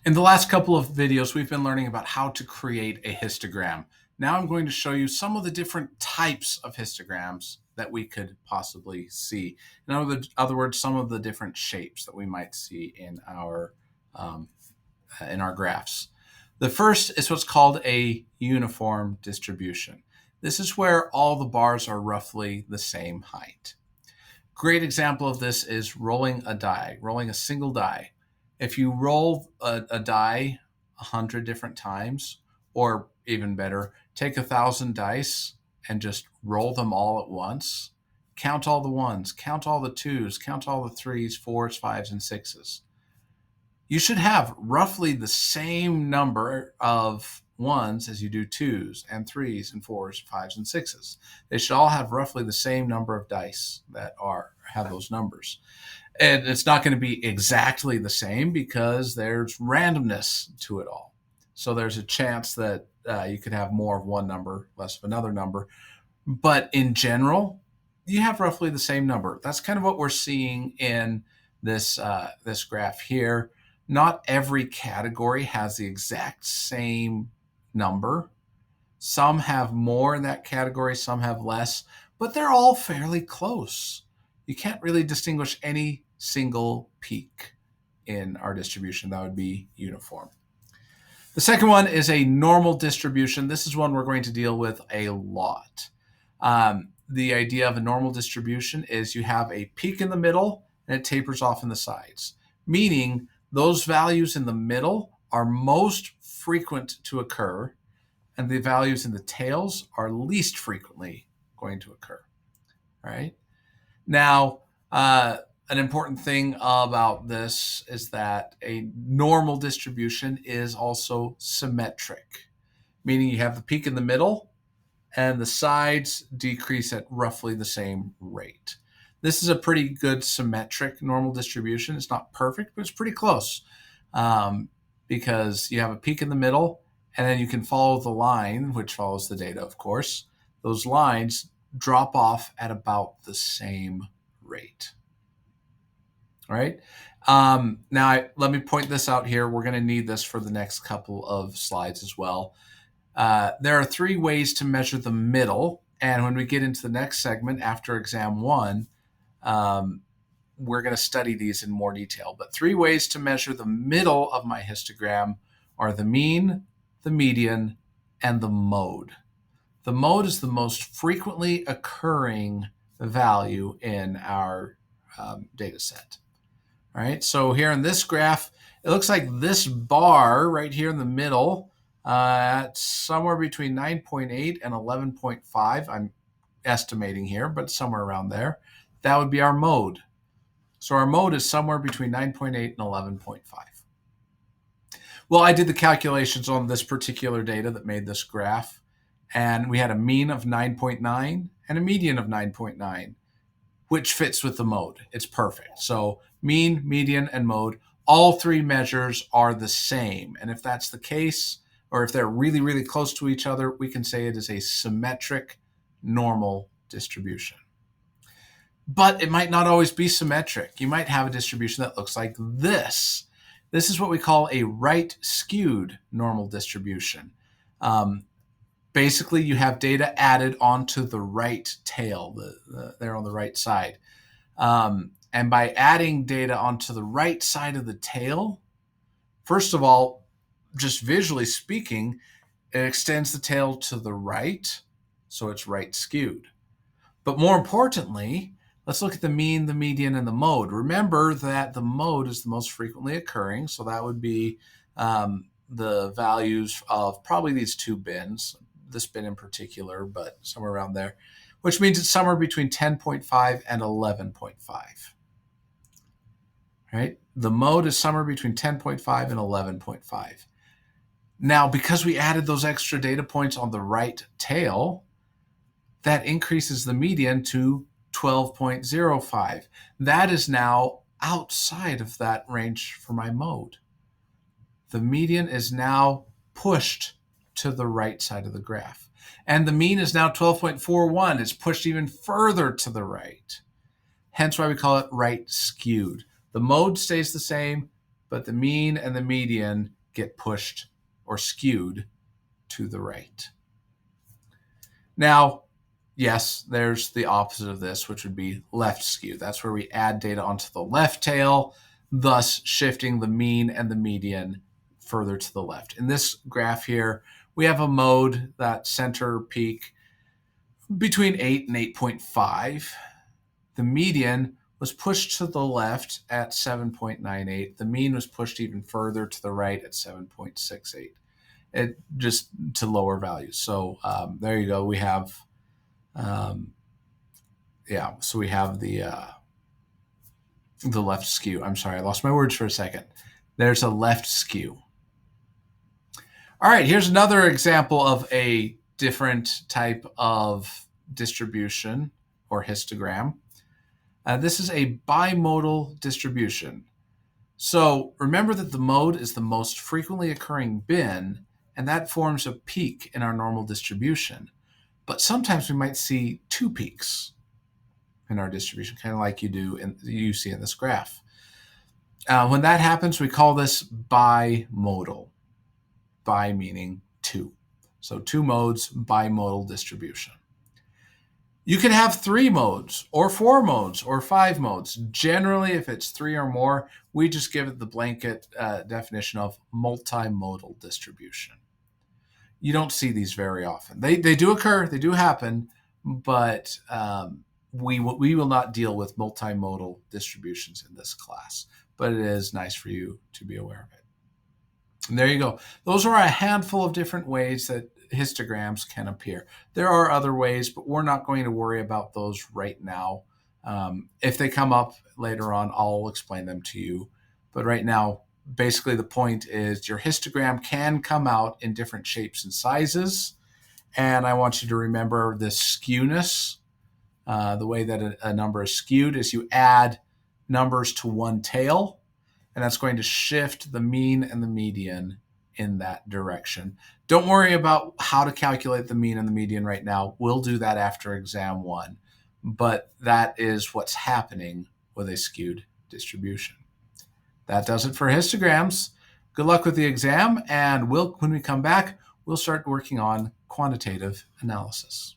In the last couple of videos, we've been learning about how to create a histogram. Now I'm going to show you some of the different types of histograms that we could possibly see. In other words, some of the different shapes that we might see um, in our graphs. The first is what's called a uniform distribution. This is where all the bars are roughly the same height. Great example of this is rolling a die, rolling a single die. If you roll a die 100 different times, or even better, take 1,000 dice and just roll them all at once, count all the ones, count all the twos, count all the threes, fours, fives, and sixes. You should have roughly the same number of ones as you do twos and threes and fours, fives, and sixes. They should all have roughly the same number of dice that have those numbers. And it's not going to be exactly the same because there's randomness to it all. So there's a chance that you could have more of one number, less of another number. But in general, you have roughly the same number. That's kind of what we're seeing in this graph here. Not every category has the exact same number. Some have more in that category, some have less, but they're all fairly close. You can't really distinguish any single peak in our distribution. That would be uniform. The second one is a normal distribution. This is one we're going to deal with a lot. The idea of a normal distribution is you have a peak in the middle and it tapers off in the sides, meaning those values in the middle are most frequent to occur, and the values in the tails are least frequently going to occur. Right? Now, an important thing about this is that a normal distribution is also symmetric, meaning you have the peak in the middle and the sides decrease at roughly the same rate. This is a pretty good symmetric normal distribution. It's not perfect, but it's pretty close because you have a peak in the middle and then you can follow the line, which follows the data, of course. Those lines drop off at about the same rate. All right. Let me point this out here. We're going to need this for the next couple of slides as well. There are three ways to measure the middle. And when we get into the next segment after exam one, we're going to study these in more detail. But three ways to measure the middle of my histogram are the mean, the median, and the mode. The mode is the most frequently occurring value in our data set. All right, so here in this graph, it looks like this bar right here in the middle, at somewhere between 9.8 and 11.5. I'm estimating here, but somewhere around there. That would be our mode. So our mode is somewhere between 9.8 and 11.5. Well, I did the calculations on this particular data that made this graph, and we had a mean of 9.9 and a median of 9.9, which fits with the mode. It's perfect. So mean, median, and mode, all three measures are the same. And if that's the case, or if they're really, really close to each other, we can say it is a symmetric normal distribution. But it might not always be symmetric. You might have a distribution that looks like this. This is what we call a right-skewed normal distribution. Basically, you have data added onto the right tail, there on the right side. And by adding data onto the right side of the tail, first of all, just visually speaking, it extends the tail to the right, so it's right skewed. But more importantly, let's look at the mean, the median, and the mode. Remember that the mode is the most frequently occurring, so that would be the values of probably these two bins, this bin in particular, but somewhere around there, which means it's somewhere between 10.5 and 11.5. Right? The mode is somewhere between 10.5 and 11.5. Now, because we added those extra data points on the right tail, that increases the median to 12.05. That is now outside of that range for my mode. The median is now pushed to the right side of the graph. And the mean is now 12.41. It's pushed even further to the right. Hence why we call it right skewed. The mode stays the same, but the mean and the median get pushed or skewed to the right. Now, yes, there's the opposite of this, which would be left skew. That's where we add data onto the left tail, thus shifting the mean and the median further to the left. In this graph here, we have a mode that center peak between 8 and 8.5. The median was pushed to the left at 7.98. The mean was pushed even further to the right at 7.68. It just to lower values. So there you go. We have, so we have the left skew. I'm sorry, I lost my words for a second. There's a left skew. All right, here's another example of a different type of distribution or histogram. This is a bimodal distribution. So remember that the mode is the most frequently occurring bin, and that forms a peak in our normal distribution. But sometimes we might see two peaks in our distribution, kind of like you see in this graph. When that happens, we call this bimodal. Bi meaning two. So two modes, bimodal distribution. You can have 3 modes or 4 modes or 5 modes. Generally, if it's 3 or more, we just give it the blanket definition of multimodal distribution. You don't see these very often. They do occur, they do happen, but we will not deal with multimodal distributions in this class. But it is nice for you to be aware of it. And there you go. Those are a handful of different ways that histograms can appear. There are other ways, but we're not going to worry about those right now. If they come up later on, I'll explain them to you. But right now, basically the point is your histogram can come out in different shapes and sizes. And I want you to remember this skewness. The way that a number is skewed is you add numbers to one tail, and that's going to shift the mean and the median in that direction. Don't worry about how to calculate the mean and the median right now. We'll do that after exam 1. But that is what's happening with a skewed distribution. That does it for histograms. Good luck with the exam, and when we come back, we'll start working on quantitative analysis.